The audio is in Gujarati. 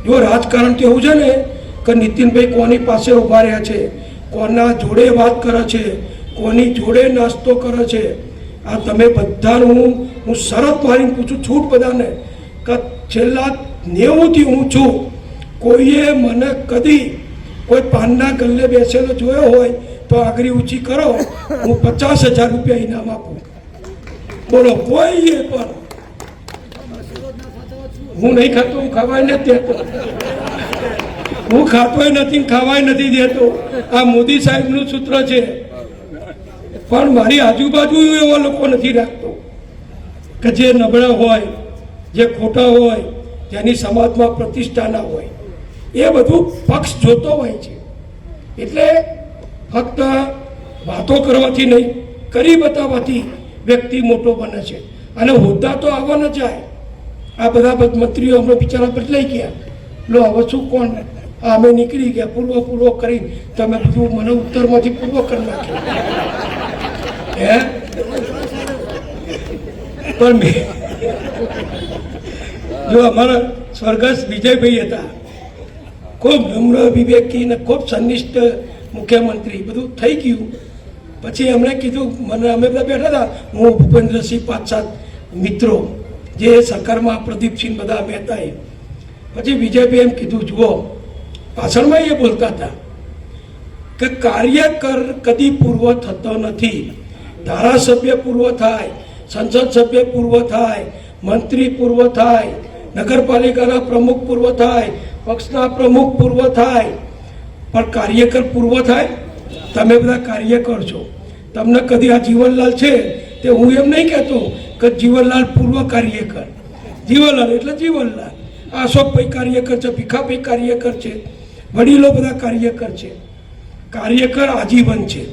જો રાજકારણ તો એવું છે ને કે નીતિનભાઈ કોની પાસે ઊભા રહ્યા છે, કોના જોડે વાત કરે છે, કોની જોડે નાસ્તો કરે છે, આ તમે બધાનું હું શરત મારીને પૂછું છૂટ બધાને કે છેલ્લા 90થી હું છું, કોઈએ મને કદી કોઈ પાનના ગલ્લે બેસેલો જોયો હોય તો આગળ ઊંચી કરો, હું 50,000 રૂપિયા ઇનામ આપું. બોલો, કોઈએ પણ. હું નહીં ખાતો, હું ખાવાય નથી દેતો, હું ખાતોય નથી, ખાવાય નથી દેતો. આ મોદી સાહેબનું સૂત્ર છે. પણ મારી આજુબાજુ એવા લોકો નથી રાખતો કે જે નબળા હોય, જે ખોટા હોય, જેની સમાજમાં પ્રતિષ્ઠા ના હોય, એ બધું પક્ષ જોતો હોય છે. એટલે ફક્ત વાતો કરવાથી નહીં, કરી બતાવવાથી વ્યક્તિ મોટો બને છે. અને હોદ્દા તો આવવાના જાય. આ બધા મંત્રીઓ હમણાં બિચારા બદલાઈ ગયા. લો હવે શું કોણ, અમે નીકળી ગયા પૂર્વ કરી, તમે બધું મને ઉત્તરમાંથી પૂર્વ કરી નાખ્યું. હે પણ જો અમારા સ્વર્ગસ્થ વિજયભાઈ હતા, ખૂબ નમ્ર, વિવેકી ને ખૂબ સંનિષ્ઠ મુખ્યમંત્રી. બધું થઈ ગયું પછી એમણે કીધું મને, અમે બધા બેઠા હતા, હું ભૂપેન્દ્રસિંહ 5-7 મિત્રો જે સરકારમાં, પ્રદીપસિંહ બધા અમે હતા. પછી વિજયભાઈ એમ કીધું, જુઓ, ભાષણમાં એ બોલતા હતા કે કાર્યકર કદી પૂર્વ થતો નથી. ધારાસભ્ય પૂર્વ થાય, સંસદ સભ્ય પૂર્વ થાય, મંત્રી પૂર્વ થાય, નગરપાલિકાના પ્રમુખ પૂર્વ થાય, પક્ષના પ્રમુખ પૂર્વ થાય, પણ કાર્યકર પૂર્વ થાય. તમે બધા કાર્યકર છો. તમને કદી આ જીવનલાલ છે તે હું એમ નહીં કહેતો કે જીવનલાલ પૂર્વ કાર્યકર. જીવનલાલ એટલે જીવનલાલ. અશોકભાઈ કાર્યકર છે, ભીખાભાઈ કાર્યકર છે, વડીલો બધા કાર્યકર છે. કાર્યકર આજીવન છે.